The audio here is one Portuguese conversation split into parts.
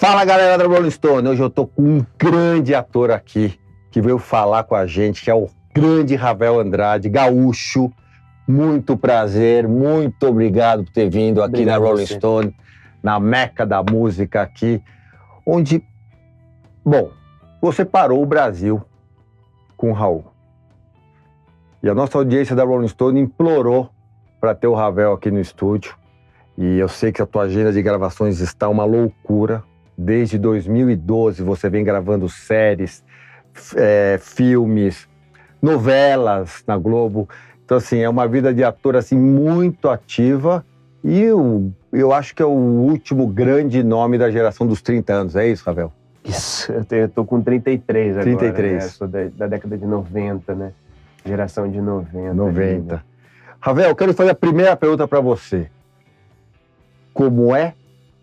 Fala, galera da Rolling Stone. Hoje eu tô com um grande ator aqui que veio falar com a gente, que é o grande Ravel Andrade, gaúcho. Muito prazer, muito obrigado por ter vindo aqui Obrigado na Rolling você. Stone, na meca da música aqui, onde, bom, você parou o Brasil com o Raul. E a nossa audiência da Rolling Stone implorou para ter o Ravel aqui no estúdio. E eu sei que a tua agenda de gravações está uma loucura. Desde 2012 você vem gravando séries, filmes, novelas na Globo. Então, assim, é uma vida de ator assim, muito ativa. E eu acho que é o último grande nome da geração dos 30 anos. É isso, Ravel? Isso, eu tô com 33 agora, 33. né? Sou da década de 90, né? Geração de 90. 90. Né? Ravel, eu quero fazer a primeira pergunta para você. Como é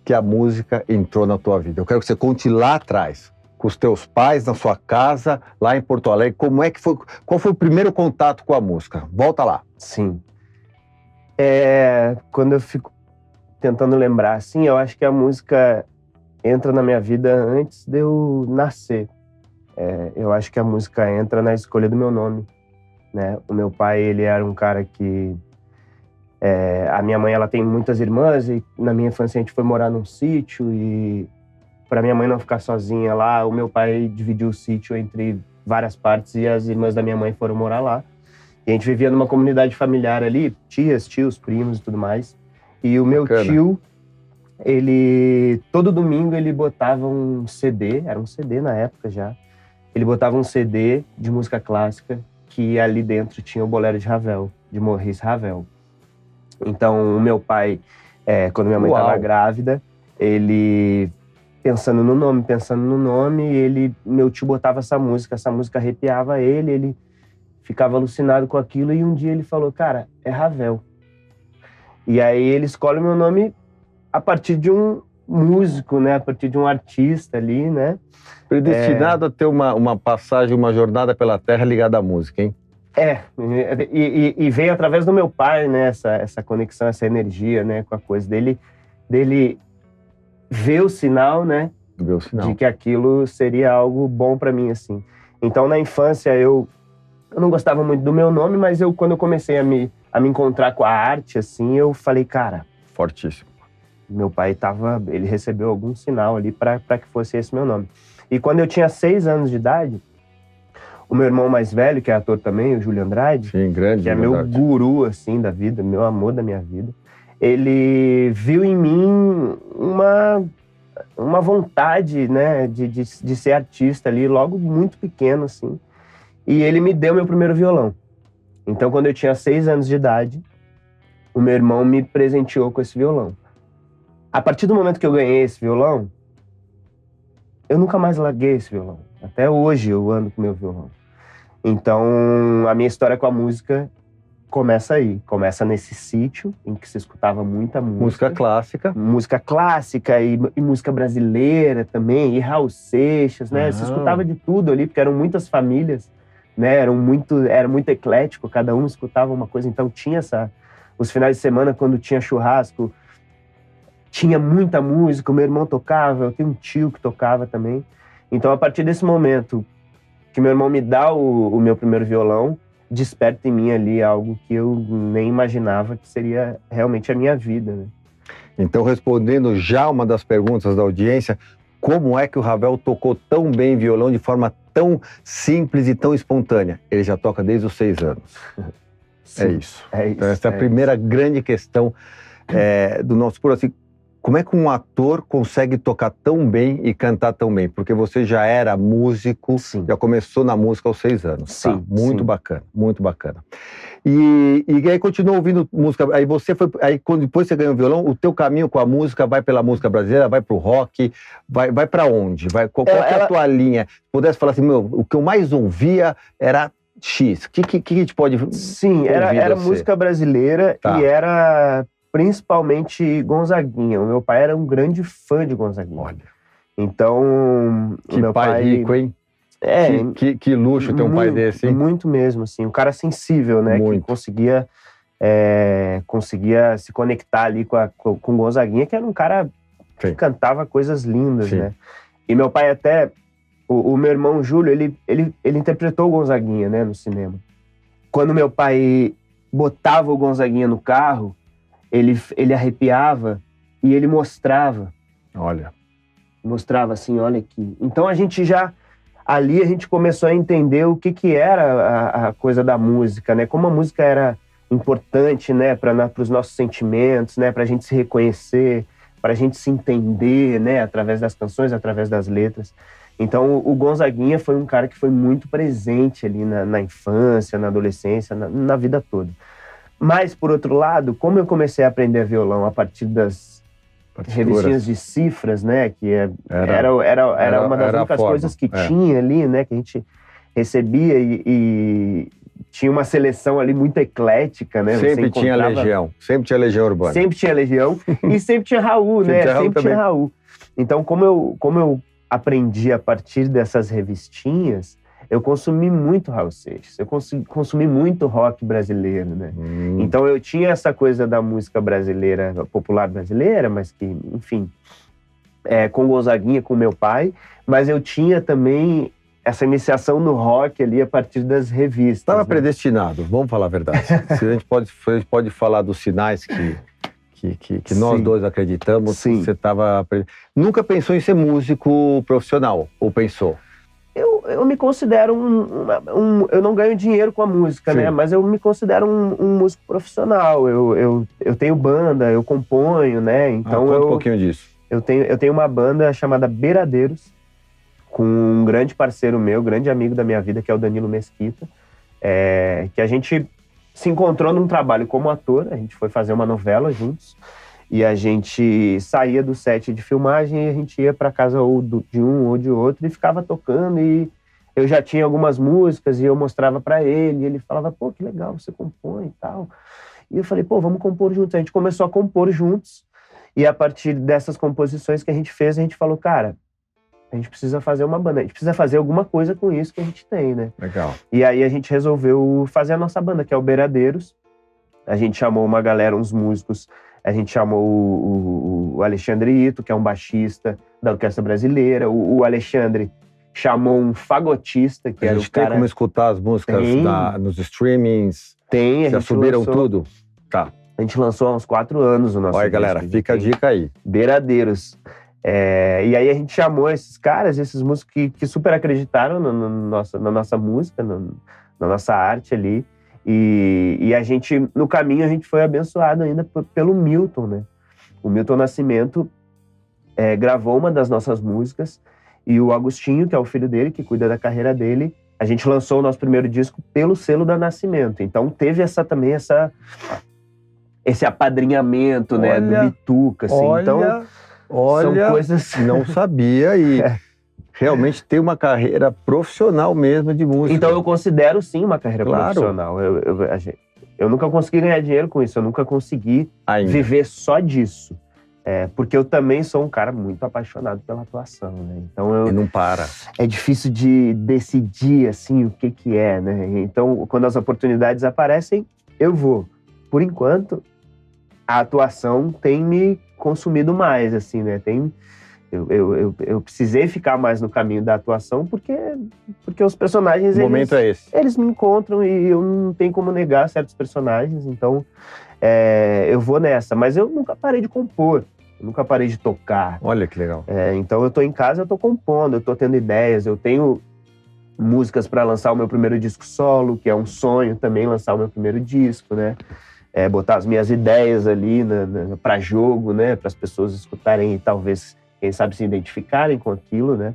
que a música entrou na tua vida? Eu quero que você conte lá atrás, com os teus pais, na sua casa, lá em Porto Alegre. Como é que foi? Qual foi o primeiro contato com a música? Volta lá. Sim. Quando eu fico tentando lembrar, assim, eu acho que a música entra na minha vida antes de eu nascer. Eu acho que a música entra na escolha do meu nome, né? O meu pai, ele era um cara que... a minha mãe, ela tem muitas irmãs e na minha infância a gente foi morar num sítio e para minha mãe não ficar sozinha lá, o meu pai dividiu o sítio entre várias partes e as irmãs da minha mãe foram morar lá. E a gente vivia numa comunidade familiar ali, tias, tios, primos e tudo mais. E o meu tio, ele, todo domingo ele botava um CD, era um CD na época já, ele botava um CD de música clássica que ali dentro tinha o Bolero de Ravel, de Maurice Ravel. Então, o meu pai, quando minha mãe estava grávida, ele, pensando no nome, meu tio botava essa música arrepiava ele ficava alucinado com aquilo, e um dia ele falou, cara, é Ravel. E aí ele escolhe o meu nome a partir de um músico, né, a partir de um artista ali, né. Predestinado a ter uma passagem, uma jornada pela terra ligada à música, hein? E veio através do meu pai, né, essa conexão, essa energia, né, com a coisa dele ver o sinal, né, de que aquilo seria algo bom para mim, assim. Então, na infância, eu não gostava muito do meu nome, mas quando eu comecei a me encontrar com a arte, assim, eu falei, cara... Fortíssimo. Meu pai ele recebeu algum sinal ali para que fosse esse meu nome. E quando eu tinha 6 anos de idade, o meu irmão mais velho, que é ator também, o Júlio Andrade, sim, grande, que é meu guru, assim, da vida, meu amor da minha vida, ele viu em mim uma vontade, né, de ser artista ali, logo muito pequeno, assim, e ele me deu meu primeiro violão. Então, quando eu tinha 6 anos de idade, o meu irmão me presenteou com esse violão. A partir do momento que eu ganhei esse violão, eu nunca mais larguei esse violão. Até hoje eu ando com meu violão. Então, a minha história com a música começa aí. Começa nesse sítio, em que se escutava muita música. Música clássica. Música clássica e música brasileira também, e Raul Seixas, né? Se escutava de tudo ali, porque eram muitas famílias, né? Era muito eclético, cada um escutava uma coisa. Então, tinha os finais de semana, quando tinha churrasco, tinha muita música, o meu irmão tocava, eu tenho um tio que tocava também. Então, a partir desse momento que meu irmão me dá o meu primeiro violão, desperta em mim ali algo que eu nem imaginava que seria realmente a minha vida, né? Então, respondendo já uma das perguntas da audiência, como é que o Ravel tocou tão bem violão de forma tão simples e tão espontânea? Ele já toca desde os 6 anos. Sim, é isso. Então, essa é a isso. primeira grande questão do nosso curso. Assim, como é que um ator consegue tocar tão bem e cantar tão bem? Porque você já era músico, sim, já começou na música aos 6 anos. Sim, tá? Muito sim. bacana, muito bacana. E aí continuou ouvindo música. Aí depois você ganhou o violão, o teu caminho com a música vai pela música brasileira, vai pro rock, vai para onde? Qual que é a tua linha? Se pudesse falar assim, o que eu mais ouvia era X. O que a gente pode ouvir? Sim, era música brasileira, tá, e era principalmente Gonzaguinha. O meu pai era um grande fã de Gonzaguinha. Olha. Então, que o meu pai rico, hein? Que luxo ter um pai desse, hein? Muito mesmo, assim. Um cara sensível, né? Muito. Que conseguia se conectar ali com Gonzaguinha, que era um cara Sim. cantava coisas lindas, Sim. né? E meu pai até... O meu irmão Júlio, ele interpretou o Gonzaguinha, né, no cinema. Quando meu pai botava o Gonzaguinha no carro, ele arrepiava e ele mostrava. Olha. Mostrava assim, olha aqui. Então a gente já... Ali a gente começou a entender o que era a coisa da música, né? Como a música era importante, né, para os nossos sentimentos, né, para a gente se reconhecer, para a gente se entender, né, através das canções, através das letras. Então o Gonzaguinha foi um cara que foi muito presente ali na infância, na adolescência, na vida toda. Mas, por outro lado, como eu comecei a aprender violão a partir das revistinhas de cifras, né, que era uma das únicas coisas que tinha ali, né, que a gente recebia e tinha uma seleção ali muito eclética, né? Sempre tinha Legião Urbana. Sempre tinha Legião e sempre tinha Raul, né? Sempre tinha Raul. Então, como eu aprendi a partir dessas revistinhas, eu consumi muito Raul Seixas, eu consumi muito rock brasileiro, né? Então eu tinha essa coisa da música brasileira, popular brasileira, mas que, enfim, com Gonzaguinha, com meu pai, mas eu tinha também essa iniciação no rock ali a partir das revistas. Estava predestinado, vamos falar a verdade. Se a gente pode falar dos sinais que nós dois acreditamos, Sim. Você estava... Nunca pensou em ser músico profissional, ou pensou? Eu me considero eu não ganho dinheiro com a música, né? Mas eu me considero um músico profissional. Eu tenho banda, eu componho, né? Então conta um pouquinho disso. Eu tenho uma banda chamada Beiradeiros, com um grande parceiro meu, grande amigo da minha vida, que é o Danilo Mesquita, que a gente se encontrou num trabalho como ator, a gente foi fazer uma novela juntos, e a gente saía do set de filmagem e a gente ia para casa ou de um ou de outro e ficava tocando, e eu já tinha algumas músicas e eu mostrava para ele, e ele falava, pô, que legal, você compõe e tal. E eu falei, pô, vamos compor juntos. A gente começou a compor juntos, e a partir dessas composições que a gente fez, a gente falou, cara, a gente precisa fazer uma banda, a gente precisa fazer alguma coisa com isso que a gente tem, né? Legal. E aí a gente resolveu fazer a nossa banda, que é o Beiradeiros. A gente chamou uma galera, uns músicos. A gente chamou o Alexandre Ito, que é um baixista da Orquestra Brasileira. O Alexandre chamou um fagotista, que era o cara... tem como escutar as músicas nos streamings? Tem, já subiram tudo? Tá. A gente lançou há uns 4 anos o nosso Olha, galera, fica a dica aí. Beiradeiros. E aí a gente chamou esses caras, esses músicos que super acreditaram na nossa música, na nossa arte ali. E a gente, no caminho, a gente foi abençoado ainda pelo Milton, né? O Milton Nascimento gravou uma das nossas músicas, e o Agostinho, que é o filho dele, que cuida da carreira dele, a gente lançou o nosso primeiro disco pelo selo da Nascimento. Então teve também esse apadrinhamento, né, do Bituca, assim. São coisas... Não sabia e... Realmente tem uma carreira profissional mesmo de música. Então eu considero sim uma carreira profissional. Eu nunca consegui ganhar dinheiro com isso, eu nunca consegui viver só disso. Porque eu também sou um cara muito apaixonado pela atuação, né? Então e não para. É difícil de decidir assim o que é, né? Então quando as oportunidades aparecem, eu vou. Por enquanto, a atuação tem me consumido mais, assim, né? Eu precisei ficar mais no caminho da atuação porque os personagens... O momento é esse. Eles me encontram e eu não tenho como negar certos personagens, então eu vou nessa. Mas eu nunca parei de compor, eu nunca parei de tocar. Olha que legal. Então eu tô em casa, eu tô compondo, eu tô tendo ideias, eu tenho músicas para lançar o meu primeiro disco solo, que é um sonho também lançar o meu primeiro disco, né? Botar as minhas ideias ali para jogo, né? Para as pessoas escutarem e talvez... quem sabe se identificarem com aquilo, né?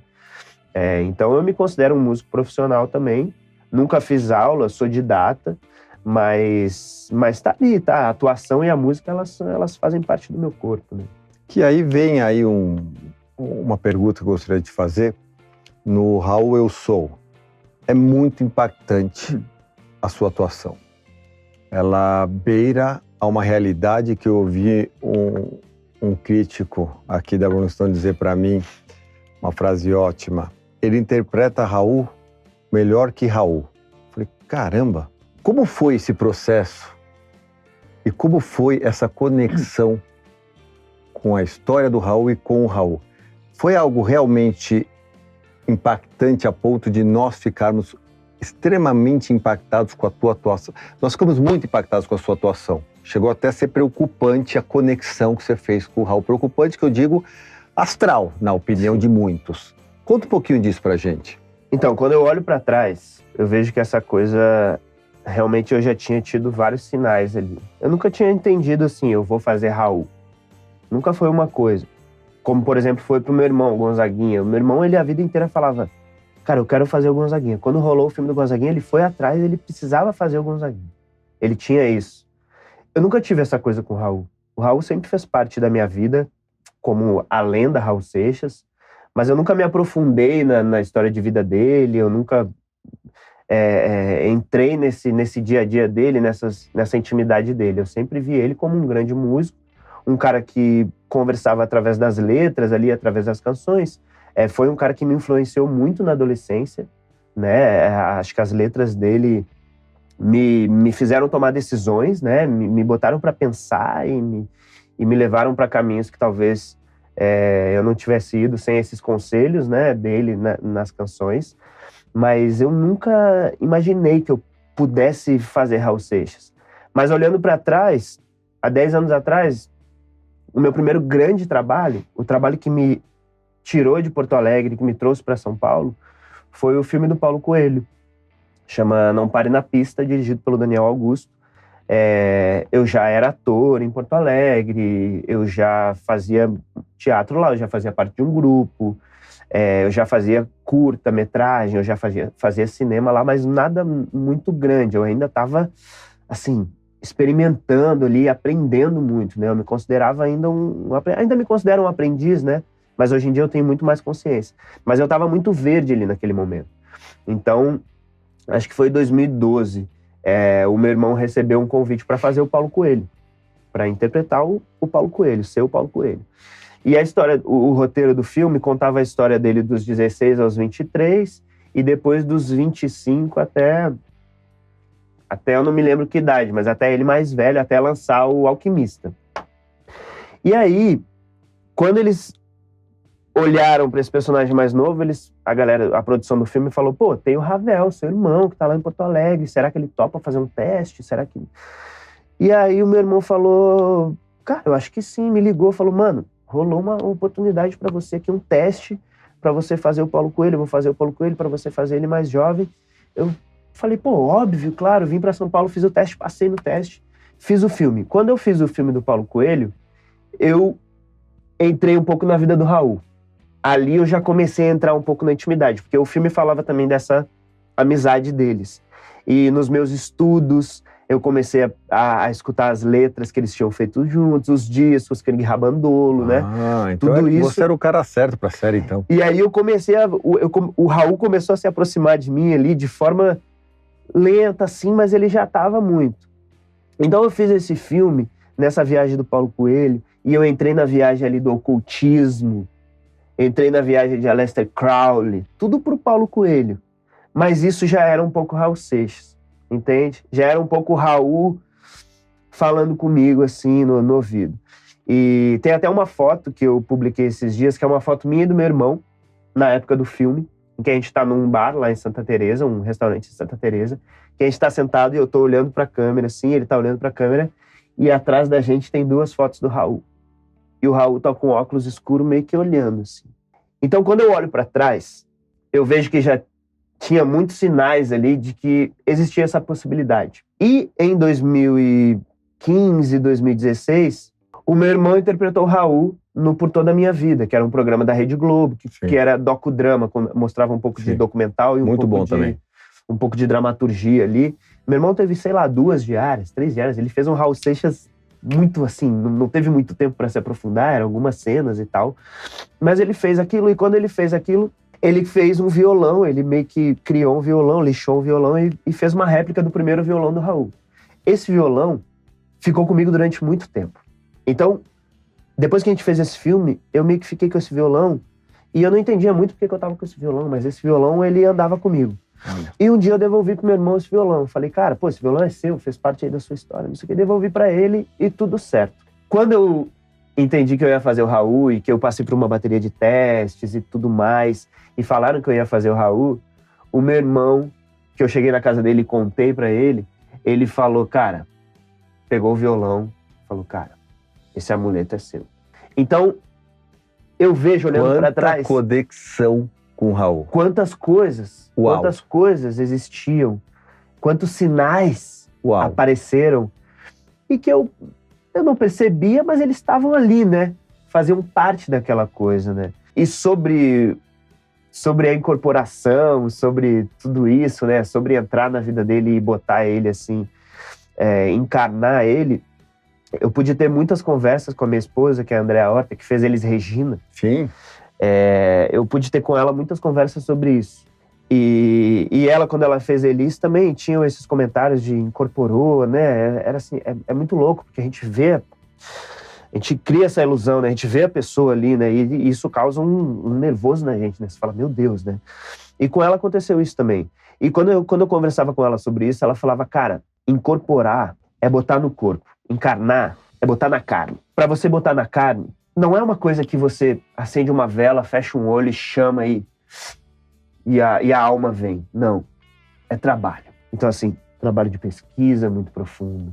Então eu me considero um músico profissional também. Nunca fiz aula, sou didata, mas tá ali, tá? A atuação e a música, elas fazem parte do meu corpo, né? Que aí vem aí uma pergunta que eu gostaria de fazer. No Raul Eu Sou, é muito impactante a sua atuação. Ela beira a uma realidade que eu ouvi um crítico aqui da Rolling Stone dizer para mim uma frase ótima. Ele interpreta Raul melhor que Raul. Falei, caramba, como foi esse processo? E como foi essa conexão com a história do Raul e com o Raul. Foi algo realmente impactante a ponto de nós ficarmos extremamente impactados com a tua atuação. Nós ficamos muito impactados com a sua atuação. Chegou até a ser preocupante a conexão que você fez com o Raul. Preocupante que eu digo astral, na opinião de muitos. Conta um pouquinho disso pra gente. Então, quando eu olho pra trás, eu vejo que essa coisa... Realmente eu já tinha tido vários sinais ali. Eu nunca tinha entendido assim, eu vou fazer Raul. Nunca foi uma coisa. Como, por exemplo, foi pro meu irmão, o Gonzaguinha. O meu irmão, ele a vida inteira falava, cara, eu quero fazer o Gonzaguinha. Quando rolou o filme do Gonzaguinha, ele foi atrás, ele precisava fazer o Gonzaguinha. Ele tinha isso. Eu nunca tive essa coisa com o Raul. O Raul sempre fez parte da minha vida, como a lenda Raul Seixas, mas eu nunca me aprofundei na história de vida dele, eu nunca entrei nesse dia a dia dele, nessa intimidade dele. Eu sempre vi ele como um grande músico, um cara que conversava através das letras ali, através das canções. Foi um cara que me influenciou muito na adolescência, né? Acho que as letras dele me fizeram tomar decisões, né? Me botaram para pensar e me levaram para caminhos que talvez eu não tivesse ido sem esses conselhos, né, dele nas canções. Mas eu nunca imaginei que eu pudesse fazer Raul Seixas. Mas olhando para trás, há 10 anos atrás, o meu primeiro grande trabalho, o trabalho que me tirou de Porto Alegre, que me trouxe para São Paulo, foi o filme do Paulo Coelho. Chama Não Pare na Pista, dirigido pelo Daniel Augusto. Eu já era ator em Porto Alegre, eu já fazia teatro lá, eu já fazia parte de um grupo, eu já fazia curta-metragem, eu já fazia cinema lá, mas nada muito grande. Eu ainda estava, assim, experimentando ali, aprendendo muito, né? Eu me considerava ainda ainda me considero um aprendiz, né? Mas hoje em dia eu tenho muito mais consciência. Mas eu estava muito verde ali naquele momento. Então, acho que foi em 2012, o meu irmão recebeu um convite para fazer o Paulo Coelho, para interpretar o Paulo Coelho, ser o Paulo Coelho. E a história, o roteiro do filme contava a história dele dos 16 aos 23 e depois dos 25 até eu não me lembro que idade, mas até ele mais velho, até lançar o Alquimista. E aí, quando eles olharam para esse personagem mais novo, a produção do filme falou, pô, tem o Ravel, seu irmão, que tá lá em Porto Alegre, será que ele topa fazer um teste? Será que... E aí o meu irmão falou, cara, eu acho que sim, me ligou, falou, mano, rolou uma oportunidade para você aqui, um teste para você fazer o Paulo Coelho, eu vou fazer o Paulo Coelho para você fazer ele mais jovem. Eu falei, pô, óbvio, claro, vim para São Paulo, fiz o teste, passei no teste, fiz o filme. Quando eu fiz o filme do Paulo Coelho, eu entrei um pouco na vida do Raul. Ali eu já comecei a entrar um pouco na intimidade, porque o filme falava também dessa amizade deles. E nos meus estudos, eu comecei a escutar as letras que eles tinham feito juntos, os discos que ele Rabandolo, né? Então tudo isso. Você era o cara certo pra série, então. E aí eu comecei o Raul começou a se aproximar de mim ali de forma lenta, assim, mas ele já estava muito. Então eu fiz esse filme nessa viagem do Paulo Coelho, e eu entrei na viagem ali do ocultismo, entrei na viagem de Aleister Crowley, tudo pro Paulo Coelho. Mas isso já era um pouco Raul Seixas, entende? Já era um pouco o Raul falando comigo, assim, no ouvido. E tem até uma foto que eu publiquei esses dias, que é uma foto minha e do meu irmão, na época do filme, em que a gente tá num bar lá em Santa Teresa, um restaurante em Santa Teresa, que a gente tá sentado e eu tô olhando pra câmera, assim, ele tá olhando pra câmera, e atrás da gente tem 2 fotos do Raul. E o Raul tá com óculos escuros meio que olhando, assim. Então, quando eu olho pra trás, eu vejo que já tinha muitos sinais ali de que existia essa possibilidade. E em 2015, 2016, o meu irmão interpretou o Raul no Por Toda a Minha Vida, que era um programa da Rede Globo, que era docudrama, mostrava um pouco de documental e um pouco de dramaturgia ali. Meu irmão teve, sei lá, 2 diárias, 3 diárias. Ele fez um Raul Seixas muito assim, não teve muito tempo para se aprofundar, eram algumas cenas e tal. Mas ele fez aquilo, e quando ele fez aquilo, ele fez um violão, ele meio que criou um violão, lixou um violão e fez uma réplica do primeiro violão do Raul. Esse violão ficou comigo durante muito tempo. Então, depois que a gente fez esse filme, eu meio que fiquei com esse violão e eu não entendia muito porque eu tava com esse violão, mas esse violão, ele andava comigo. Olha. E um dia eu devolvi pro meu irmão esse violão. Eu falei, cara, pô, esse violão é seu, fez parte aí da sua história, não sei o que. Devolvi pra ele e tudo certo. Quando eu entendi que eu ia fazer o Raul e que eu passei por uma bateria de testes e tudo mais, e falaram que eu ia fazer o Raul, o meu irmão, que eu cheguei na casa dele e contei pra ele, ele falou, cara, pegou o violão, falou, cara, esse amuleto é seu. Então, eu vejo olhando pra trás... Quanta conexão com o Raul. Quantas coisas existiam, quantos sinais apareceram, e que eu não percebia, mas eles estavam ali, né? Faziam parte daquela coisa, né? E sobre a incorporação, sobre tudo isso, né? Sobre entrar na vida dele e botar ele assim, encarnar ele, eu pude ter muitas conversas com a minha esposa, que é a Andréa Horta, que fez Elis Regina. Sim. Eu pude ter com ela muitas conversas sobre isso. E ela, quando ela fez Elis, também tinham esses comentários de incorporou, né? Era assim, é muito louco, porque a gente cria essa ilusão, né? A gente vê a pessoa ali, né? E isso causa um nervoso na gente, né? Você fala, meu Deus, né? E com ela aconteceu isso também. E quando eu conversava com ela sobre isso, ela falava, cara, incorporar é botar no corpo. Encarnar é botar na carne. Pra você botar na carne, não é uma coisa que você acende uma vela, fecha um olho e chama aí. E a alma vem. Não. É trabalho. Então, assim, trabalho de pesquisa muito profundo,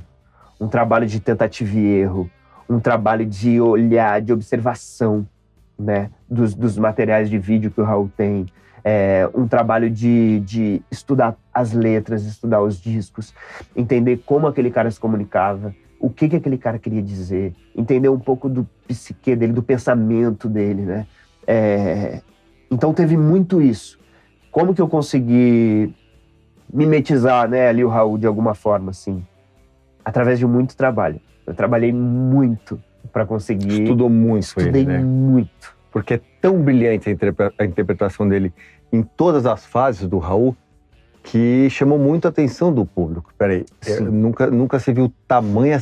um trabalho de tentativa e erro, um trabalho de olhar, de observação, né, dos materiais de vídeo que o Raul tem, um trabalho de estudar as letras, estudar os discos, entender como aquele cara se comunicava, o que aquele cara queria dizer, entender um pouco do psique dele, do pensamento dele, né? Então teve muito isso. Como que eu consegui mimetizar, né, ali o Raul de alguma forma, assim? Através de muito trabalho. Eu trabalhei muito para conseguir... Estudou muito Estudei ele, né? muito. Porque é tão brilhante a interpretação dele em todas as fases do Raul que chamou muito a atenção do público. Peraí, nunca se viu tamanha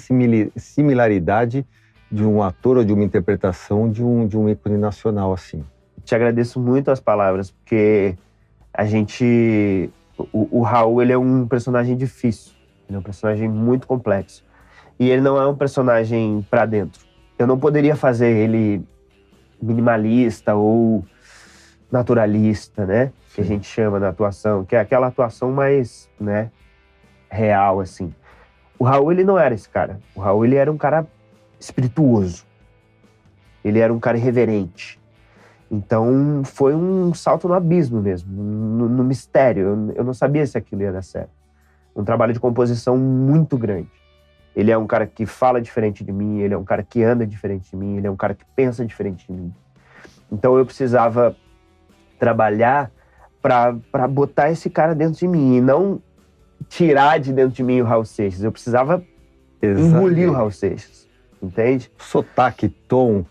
similaridade de um ator ou de uma interpretação de um ícone nacional assim. Te agradeço muito as palavras, porque o Raul, ele é um personagem difícil. Ele é um personagem muito complexo. E ele não é um personagem pra dentro. Eu não poderia fazer ele minimalista ou naturalista, né? Que a gente chama na atuação, que é aquela atuação mais, né, real, assim. O Raul, ele não era esse cara. O Raul, ele era um cara espirituoso. Ele era um cara irreverente. Então, foi um salto no abismo mesmo, no mistério. Eu não sabia se aquilo ia dar certo. Um trabalho de composição muito grande. Ele é um cara que fala diferente de mim, ele é um cara que anda diferente de mim, ele é um cara que pensa diferente de mim. Então, eu precisava trabalhar para botar esse cara dentro de mim e não tirar de dentro de mim o Raul Seixas. Eu precisava engolir o Raul Seixas, entende? Sotaque, tom...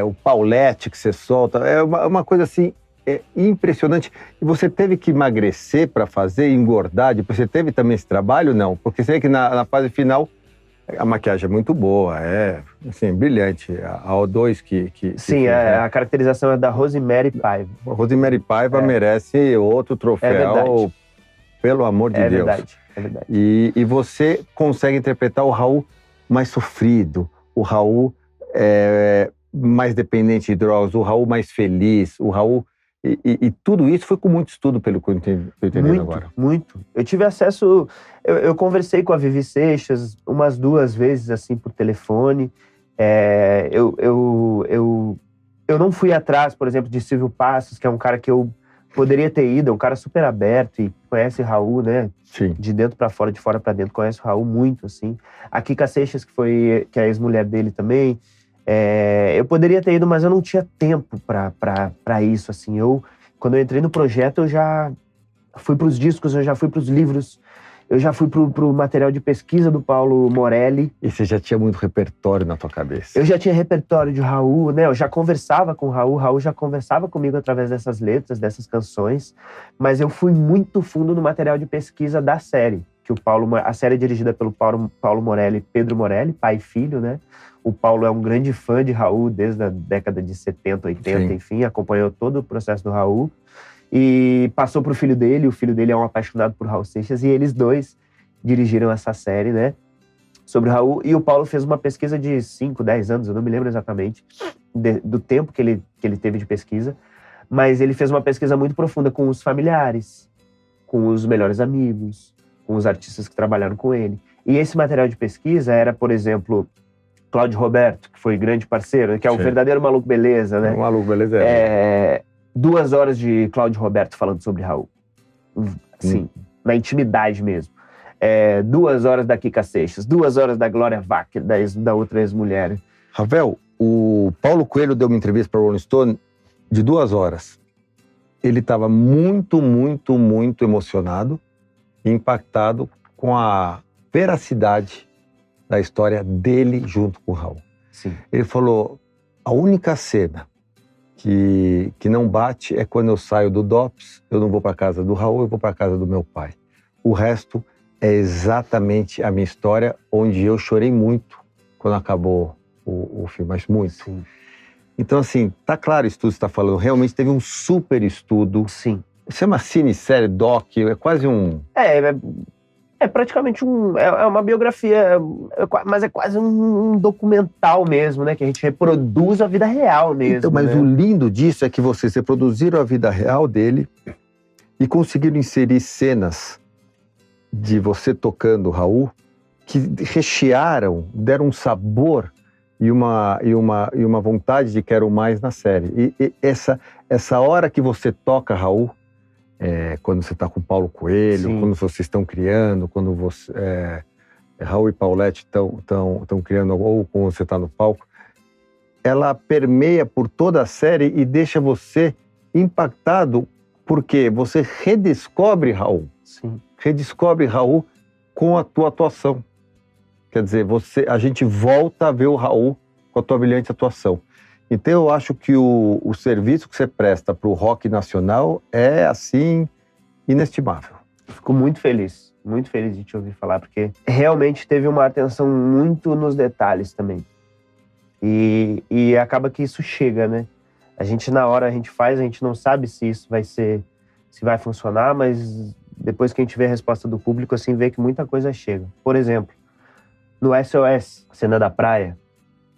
o paulete que você solta, é uma coisa assim impressionante. E você teve que emagrecer para fazer, engordar, depois você teve também esse trabalho? Não, porque você vê que na fase final a maquiagem é muito boa, assim, brilhante. A O2 que Sim, fez, né? A caracterização é da Rosemary Paiva. A Rosemary Paiva merece outro troféu, pelo amor de Deus. É verdade. E você consegue interpretar o Raul mais sofrido, o Raul mais dependente de drogas, o Raul mais feliz, o Raul... E tudo isso foi com muito estudo, pelo que eu entendi agora. Muito. Eu tive acesso... Eu conversei com a Vivi Seixas umas 2 vezes, assim, por telefone. Eu não fui atrás, por exemplo, de Silvio Passos, que é um cara que eu poderia ter ido, é um cara super aberto e conhece Raul, né? Sim. De dentro pra fora, de fora pra dentro, conhece o Raul muito, assim. A Kika Seixas, que é a ex-mulher dele também... eu poderia ter ido, mas eu não tinha tempo pra isso, assim. Quando eu entrei no projeto, eu já fui pros discos, eu já fui pros livros, eu já fui pro material de pesquisa do Paulo Morelli. E você já tinha muito repertório na tua cabeça? Eu já tinha repertório de Raul, né? Eu já conversava com o Raul já conversava comigo através dessas letras, dessas canções, mas eu fui muito fundo no material de pesquisa da série, que a série é dirigida pelo Paulo Morelli, Pedro Morelli, pai e filho, né? O Paulo é um grande fã de Raul desde a década de 70, 80, Sim. Enfim, acompanhou todo o processo do Raul e passou pro filho dele. O filho dele é um apaixonado por Raul Seixas e eles dois dirigiram essa série, né? sobre o Raul, e o Paulo fez uma pesquisa de 5, 10 anos, eu não me lembro exatamente do tempo que ele teve de pesquisa, mas ele fez uma pesquisa muito profunda com os familiares, com os melhores amigos, com os artistas que trabalharam com ele. E esse material de pesquisa era, por exemplo, Cláudio Roberto, que foi grande parceiro, que é o verdadeiro maluco beleza, né? O maluco beleza 2 horas de Cláudio Roberto falando sobre Raul. Sim, na intimidade mesmo. 2 horas da Kika Seixas, 2 horas da Glória Vac, da outra ex-mulher. Ravel, o Paulo Coelho deu uma entrevista para o Rolling Stone de 2 horas. Ele estava muito, muito, muito emocionado e impactado com a veracidade da história dele junto com o Raul. Sim. Ele falou, a única cena que não bate é quando eu saio do DOPS, eu não vou para casa do Raul, eu vou para casa do meu pai. O resto é exatamente a minha história, onde eu chorei muito quando acabou o filme, mas muito. Sim. Então, assim, tá claro isso tudo que você está falando. Realmente teve um super estudo. Sim. Chama cinesérie, doc, é quase um... É praticamente é uma biografia, mas é quase um documental mesmo, né? Que a gente reproduz a vida real mesmo. Então, mas né? o lindo disso é que vocês reproduziram a vida real dele e conseguiram inserir cenas de você tocando o Raul que rechearam, deram um sabor e uma vontade de quero mais na série. E essa hora que você toca Raul, quando você está com o Paulo Coelho, Sim. quando vocês estão criando, quando você, Raul e Paulette estão criando, ou quando você está no palco, ela permeia por toda a série e deixa você impactado, porque você redescobre Raul. Sim. Redescobre Raul com a tua atuação. Quer dizer, a gente volta a ver o Raul com a tua brilhante atuação. Então eu acho que o serviço que você presta para o rock nacional é, assim, inestimável. Fico muito feliz de te ouvir falar, porque realmente teve uma atenção muito nos detalhes também. E acaba que isso chega, né? A gente, na hora, a gente não sabe se isso se vai funcionar, mas depois que a gente vê a resposta do público, assim, vê que muita coisa chega. Por exemplo, no SOS, cena da praia,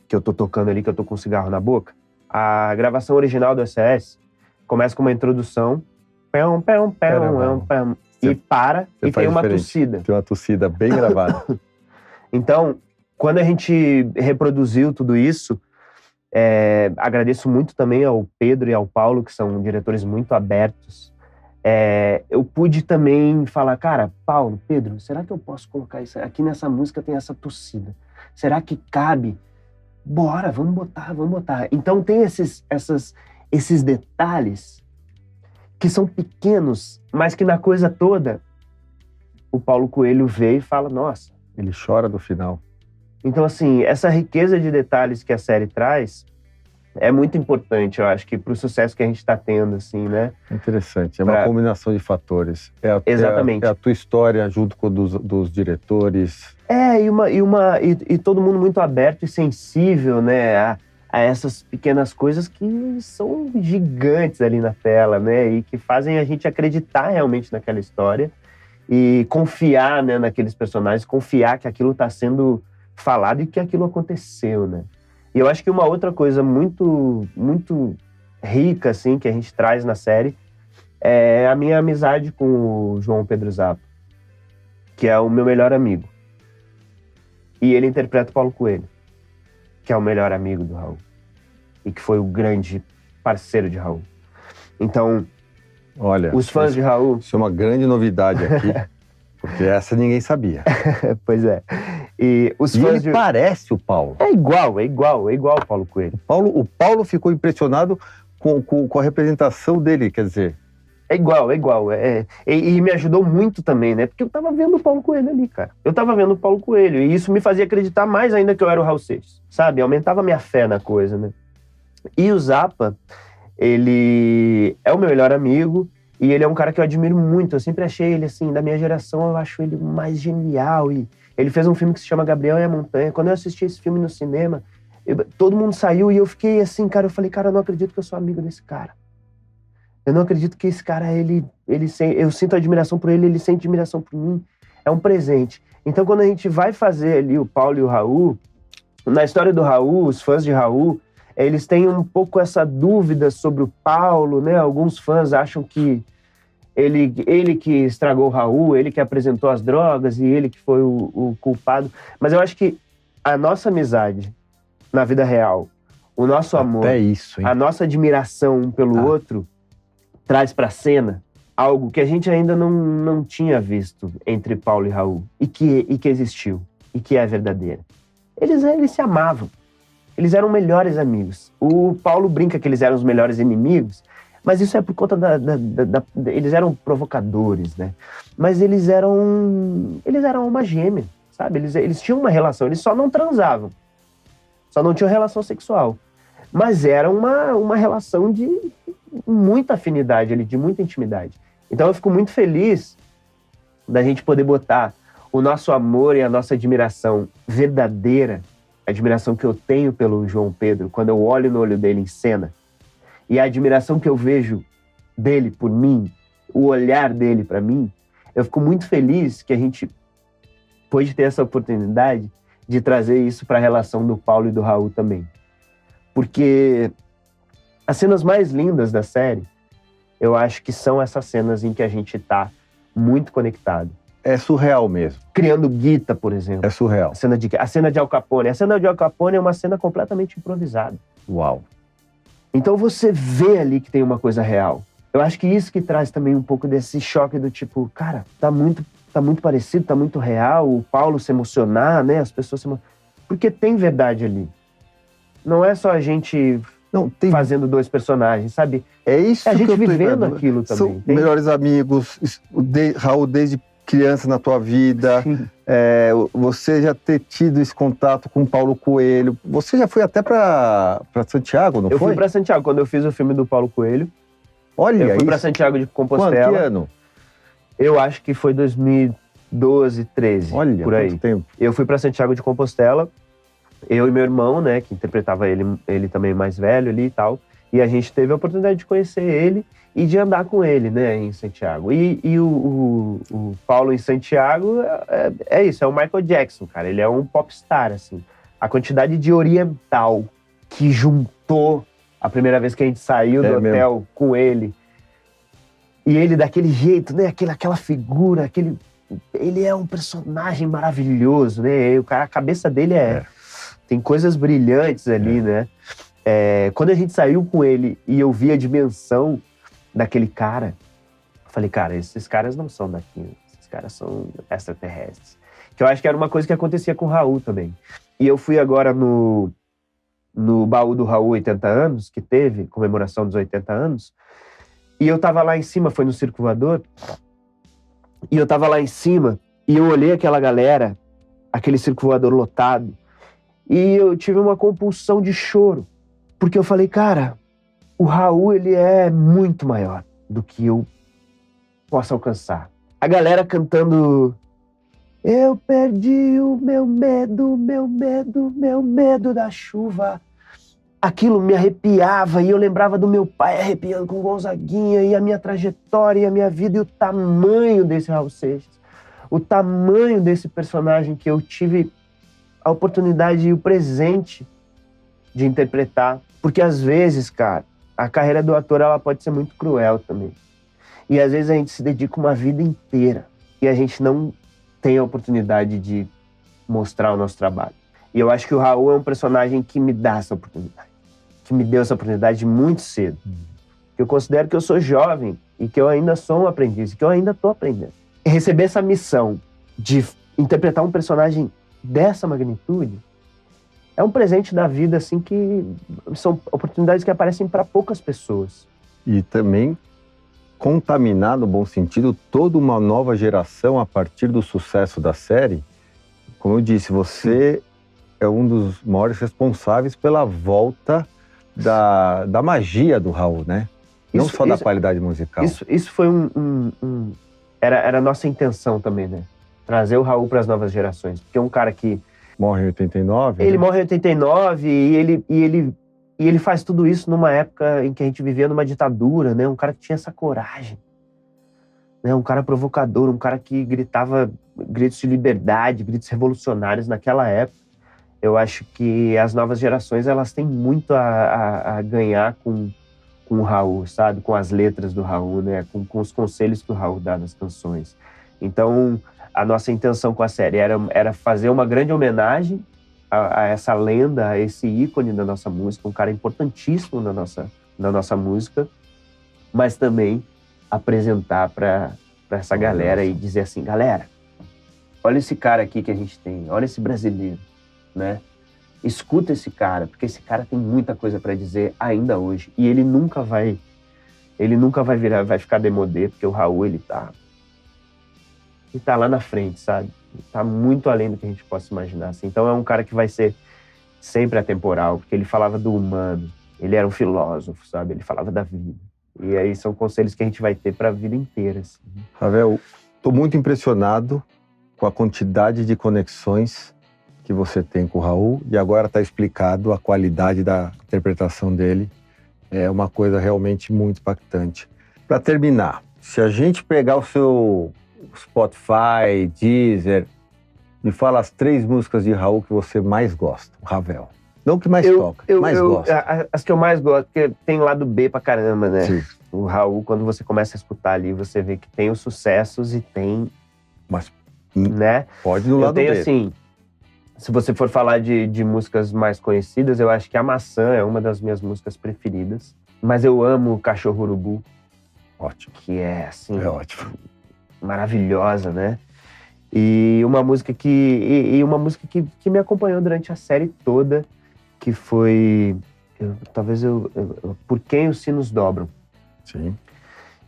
que eu tô tocando ali, que eu tô com um cigarro na boca, a gravação original do SOS começa com uma introdução, e para, e tem uma tossida. Tem uma tossida bem gravada. Então, quando a gente reproduziu tudo isso, agradeço muito também ao Pedro e ao Paulo, que são diretores muito abertos. Eu pude também falar, cara, Paulo, Pedro, será que eu posso colocar isso? Aqui nessa música tem essa tossida. Será que cabe? Bora, vamos botar. Então tem esses detalhes que são pequenos, mas que na coisa toda o Paulo Coelho vê e fala, nossa. Ele chora no final. Então, assim, essa riqueza de detalhes que a série traz é muito importante, eu acho, que pro sucesso que a gente tá tendo, assim, né? Interessante, uma combinação de fatores. Exatamente. É a tua história junto com dos diretores. E todo mundo muito aberto e sensível, né? A essas pequenas coisas que são gigantes ali na tela, né? E que fazem a gente acreditar realmente naquela história e confiar, né, naqueles personagens, confiar que aquilo tá sendo falado e que aquilo aconteceu, né? E eu acho que uma outra coisa muito, muito rica, assim, que a gente traz na série é a minha amizade com o João Pedro Zappa, que é o meu melhor amigo. E ele interpreta o Paulo Coelho, que é o melhor amigo do Raul. E que foi o grande parceiro de Raul. Então, olha, os fãs de Raul... Isso é uma grande novidade aqui, porque essa ninguém sabia. Pois é. E ele parece o Paulo. É igual o Paulo Coelho. O Paulo ficou impressionado com a representação dele, quer dizer... É igual. E me ajudou muito também, né? Porque eu tava vendo o Paulo Coelho ali, cara. Eu tava vendo o Paulo Coelho. E isso me fazia acreditar mais ainda que eu era o Raul Seixas, sabe? Aumentava a minha fé na coisa, né? E o Zappa, ele é o meu melhor amigo. E ele é um cara que eu admiro muito. Eu sempre achei ele, assim, da minha geração, eu acho ele mais genial. E ele fez um filme que se chama Gabriel e a Montanha. Quando eu assisti esse filme no cinema, todo mundo saiu e eu fiquei assim, cara, eu falei, cara, eu não acredito que eu sou amigo desse cara. Eu não acredito que esse cara, eu sinto admiração por ele, ele sente admiração por mim. É um presente. Então, quando a gente vai fazer ali o Paulo e o Raul, na história do Raul, os fãs de Raul, eles têm um pouco essa dúvida sobre o Paulo, né? Alguns fãs acham que ele que estragou o Raul, ele que apresentou as drogas e ele que foi o culpado. Mas eu acho que a nossa amizade na vida real, o nosso amor, Até isso, hein? a nossa admiração um pelo outro, traz pra cena algo que a gente ainda não tinha visto entre Paulo e Raul, e que existiu, e que é verdadeira. Eles se amavam. Eles eram melhores amigos. O Paulo brinca que eles eram os melhores inimigos, mas isso é por conta eles eram provocadores, né? Mas eles eram uma gêmea, sabe? Eles tinham uma relação, eles só não transavam. Só não tinham relação sexual. Mas era uma relação de muita afinidade ali, de muita intimidade. Então eu fico muito feliz da gente poder botar o nosso amor e a nossa admiração verdadeira, a admiração que eu tenho pelo João Pedro, quando eu olho no olho dele em cena, e a admiração que eu vejo dele por mim, o olhar dele para mim, eu fico muito feliz que a gente pôde ter essa oportunidade de trazer isso para a relação do Paulo e do Raul também. Porque as cenas mais lindas da série, eu acho que são essas cenas em que a gente tá muito conectado. É surreal mesmo. Criando guita, por exemplo. É surreal. A cena de Al Capone. A cena de Al Capone é uma cena completamente improvisada. Uau. Então você vê ali que tem uma coisa real. Eu acho que isso que traz também um pouco desse choque do tipo, cara, tá muito parecido, tá muito real, o Paulo se emocionar, né? As pessoas se emocionar. Porque tem verdade ali. Não é só a gente fazendo dois personagens, sabe? É isso a que gente eu tô vivendo aquilo também. São melhores amigos, Raul desde criança na tua vida, você já ter tido esse contato com o Paulo Coelho. Você já foi até pra Santiago, não foi? Eu fui pra Santiago, quando eu fiz o filme do Paulo Coelho. Olha eu fui isso. pra Santiago de Compostela. Quando? Que ano? Eu acho que foi 2012, 13, Olha, por aí. quanto tempo. Eu fui pra Santiago de Compostela, eu e meu irmão, né, que interpretava ele também mais velho ali e tal, e a gente teve a oportunidade de conhecer ele e de andar com ele, né, em Santiago. E o Paulo em Santiago é isso, é o Michael Jackson, cara. Ele é um popstar, assim. A quantidade de oriental que juntou a primeira vez que a gente saiu do hotel com ele. E ele daquele jeito, né, aquela figura, ele é um personagem maravilhoso, né? A cabeça dele tem coisas brilhantes ali, né? Quando a gente saiu com ele e eu vi a dimensão daquele cara, eu falei, cara, esses caras não são daqui, esses caras são extraterrestres. Que eu acho que era uma coisa que acontecia com o Raul também. E eu fui agora no baú do Raul 80 anos, que teve comemoração dos 80 anos, e eu tava lá em cima, foi no Circo Voador, e eu tava lá em cima, e eu olhei aquela galera, aquele Circo Voador lotado, e eu tive uma compulsão de choro, porque eu falei, cara, o Raul, ele é muito maior do que eu posso alcançar. A galera cantando, eu perdi o meu medo, meu medo, meu medo da chuva. Aquilo me arrepiava e eu lembrava do meu pai arrepiando com Gonzaguinha e a minha trajetória e a minha vida e o tamanho desse Raul Seixas. O tamanho desse personagem que eu tive a oportunidade e o presente de interpretar. Porque às vezes, cara, a carreira do ator ela pode ser muito cruel também. E às vezes a gente se dedica uma vida inteira e a gente não tem a oportunidade de mostrar o nosso trabalho. E eu acho que o Raul é um personagem que me dá essa oportunidade. Que me deu essa oportunidade muito cedo. Eu considero que eu sou jovem e que eu ainda sou um aprendiz, que eu ainda estou aprendendo. E receber essa missão de interpretar um personagem dessa magnitude é um presente da vida, assim, que são oportunidades que aparecem para poucas pessoas. E também contaminar, no bom sentido, toda uma nova geração a partir do sucesso da série. Como eu disse, você é um dos maiores responsáveis pela volta da magia do Raul, né? Não só da qualidade musical. Isso foi era a nossa intenção também, né? Trazer o Raul para as novas gerações. Porque é um cara que morre em 89. Ele morre em 89 e ele faz tudo isso numa época em que a gente vivia numa ditadura, né? Um cara que tinha essa coragem. Né? Um cara provocador, um cara que gritava gritos de liberdade, gritos revolucionários naquela época. Eu acho que as novas gerações, elas têm muito a ganhar com o Raul, sabe? Com as letras do Raul, né? Com os conselhos que o Raul dá nas canções. Então, a nossa intenção com a série era fazer uma grande homenagem a essa lenda, a esse ícone da nossa música, um cara importantíssimo na nossa música, mas também apresentar para essa galera e dizer assim, galera, olha esse cara aqui que a gente tem, olha esse brasileiro, né? Escuta esse cara, porque esse cara tem muita coisa para dizer ainda hoje, e ele nunca vai ficar demodê, porque o Raul, ele tá lá na frente, sabe? Ele tá muito além do que a gente possa imaginar, assim. Então é um cara que vai ser sempre atemporal, porque ele falava do humano, ele era um filósofo, sabe? Ele falava da vida. E aí são conselhos que a gente vai ter para a vida inteira, assim. Ravel, tô muito impressionado com a quantidade de conexões que você tem com o Raul, e agora está explicado a qualidade da interpretação dele. É uma coisa realmente muito impactante. Para terminar, se a gente pegar o seu Spotify, Deezer, me fala as 3 músicas de Raul que você mais gosta, o Ravel. Não que mais toca, mais gosta. As que eu mais gosto, porque tem lado B pra caramba, né? Sim. O Raul, quando você começa a escutar ali, você vê que tem os sucessos e tem... Mas né? pode no lado B. Eu tenho, assim... Se você for falar de músicas mais conhecidas, eu acho que A Maçã é uma das minhas músicas preferidas. Mas eu amo Cachorro Urubu. Ótimo. Que é, assim... É ótimo. Maravilhosa, né? E uma música que me acompanhou durante a série toda, que foi... Por Quem os Sinos Dobram. Sim.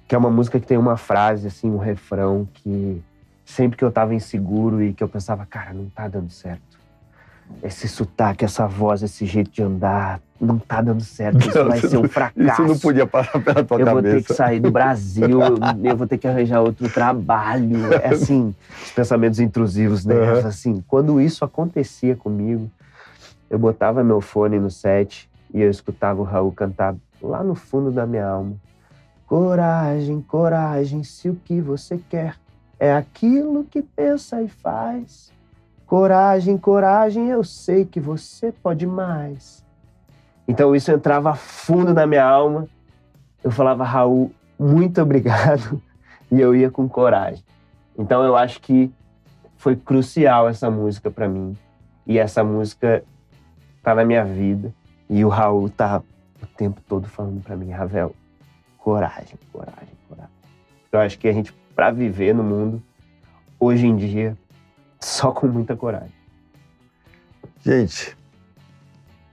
Que é uma música que tem uma frase, assim, um refrão que... Sempre que eu tava inseguro e que eu pensava, cara, não tá dando certo. Esse sotaque, essa voz, esse jeito de andar, não tá dando certo, isso vai ser um fracasso. Isso não podia passar pela tua cabeça. Eu vou ter que sair do Brasil, eu vou ter que arranjar outro trabalho. É assim, os pensamentos intrusivos, né? Uhum. Assim, quando isso acontecia comigo, eu botava meu fone no set e eu escutava o Raul cantar lá no fundo da minha alma. Coragem, coragem, se o que você quer é aquilo que pensa e faz. Coragem, coragem, eu sei que você pode mais. Então isso entrava fundo na minha alma. Eu falava, Raul, muito obrigado. E eu ia com coragem. Então eu acho que foi crucial essa música pra mim. E essa música tá na minha vida. E o Raul tá o tempo todo falando pra mim, Ravel, coragem, coragem, coragem. Eu acho que a gente, pra viver no mundo, hoje em dia, só com muita coragem. Gente,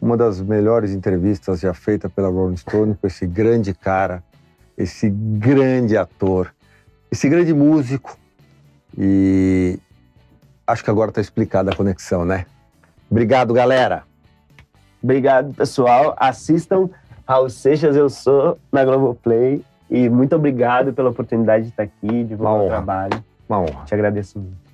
uma das melhores entrevistas já feita pela Rolling Stone com esse grande cara, esse grande ator, esse grande músico. E acho que agora está explicada a conexão, né? Obrigado, galera. Obrigado, pessoal. Assistam Raul Seixas, Eu Sou, na Globoplay. E muito obrigado pela oportunidade de estar aqui, de divulgar o trabalho. Uma honra. Te agradeço muito.